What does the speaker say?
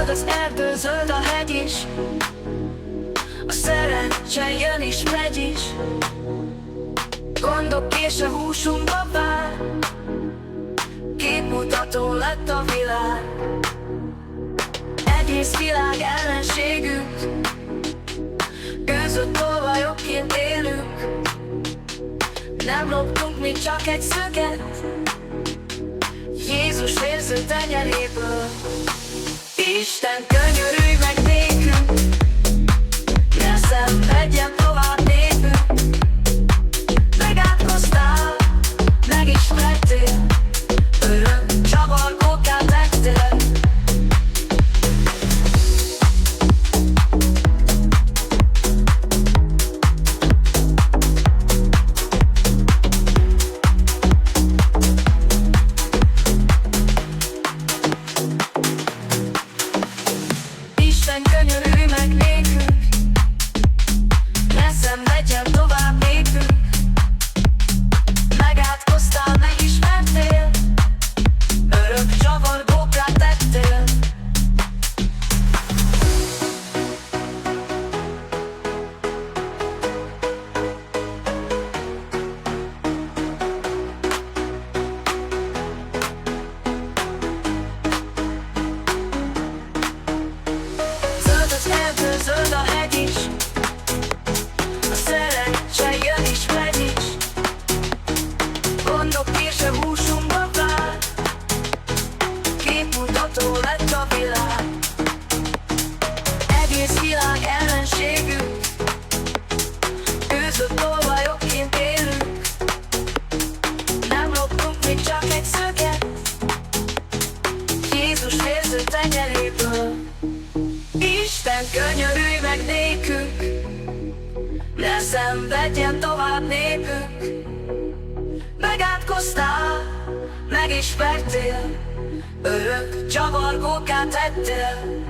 Zöld az erdő, zöld a hegy is, a szerencse jön is, megy is. Gondok és a húsunkba vár, képmutató lett a világ. Egész világ ellenségünk, gőzött tolvajokként élünk. Nem loptunk mi csak egy szöget, Jézus érző tenyeréből. Isten könyörülj meg nékünk, ne szenvedjen tovább népünk. Megátkoztál, megismertél, örök csavargókká tettél. Isten könyörülj meg nékünk, ne szenvedjen tovább népünk. Megátkoztál, megismertél, örök csavargókká tettél. Zöld az erdő, zöld a hegy is, a szerencse jön is, megy is. Gondok és a húsunkba vár, képmutató lett a világ. Egész világ ellenségünk, gőzött tolvajokként élünk. Nem loptunk mi csak egy szöget, Jézus érző tenyeréből. Isten könyörülj meg nékünk, ne szenvedjen tovább népünk. Megátkoztál, megismertél, örök csavargókká tettél.